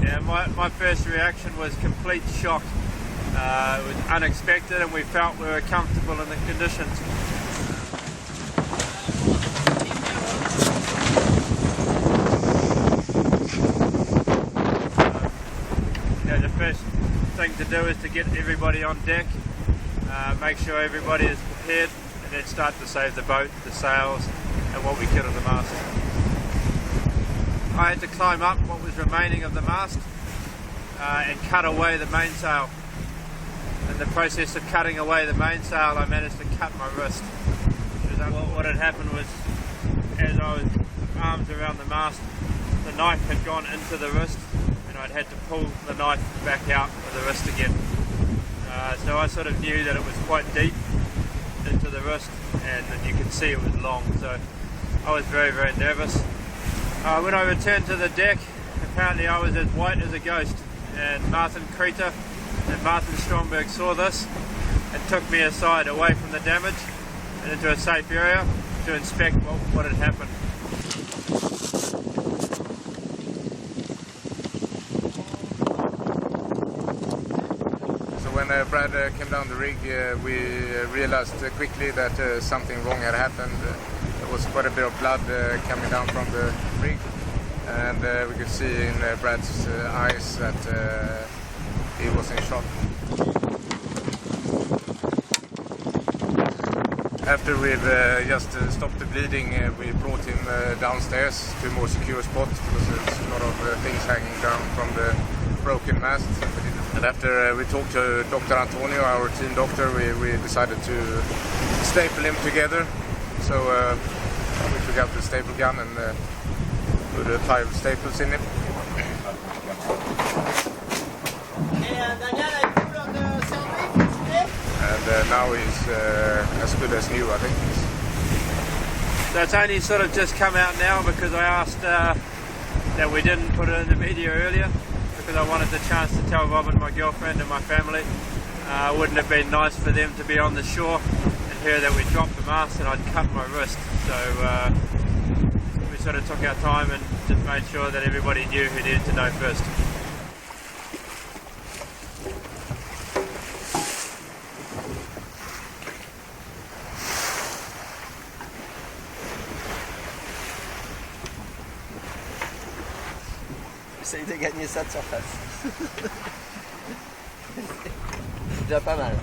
Yeah, my first reaction was complete shock. It was unexpected, and we felt we were comfortable in the conditions. The first thing to do is to get everybody on deck, make sure everybody is prepared, and then start to save the boat, the sails, and what we could of the mast. I had to climb up what was remaining of the mast and cut away the mainsail. In the process of cutting away the mainsail, I managed to cut my wrist. What had happened was, as I was arms around the mast, the knife had gone into the wrist, and I'd had to pull the knife back out of the wrist again. So I sort of knew that it was quite deep into the wrist, and you could see it was long, so I was very, very nervous. When I returned to the deck, apparently I was as white as a ghost, and Martin Krita and Martin Stromberg saw this and took me aside away from the damage and into a safe area to inspect what had happened. So when Brad came down the rig, we realized quickly that something wrong had happened. There was quite a bit of blood coming down from the rig, and we could see in Brad's eyes that he was in shock. After we've just stopped the bleeding, we brought him downstairs to a more secure spot because there's a lot of things hanging down from the broken mast. And after we talked to Dr. Antonio, our team doctor, we decided to staple him together. So we took out the staple gun and put 5 staples in him. And now he's as good as new, I think. So it's only sort of just come out now because I asked that we didn't put it in the media earlier, because I wanted the chance to tell Robin, my girlfriend, and my family. Wouldn't have been nice for them to be on the shore and hear that we dropped the mast and I'd cut my wrist. So we sort of took our time and just made sure that everybody knew who needed to know first. Essaye de gagner ça de surface. C'est déjà pas mal.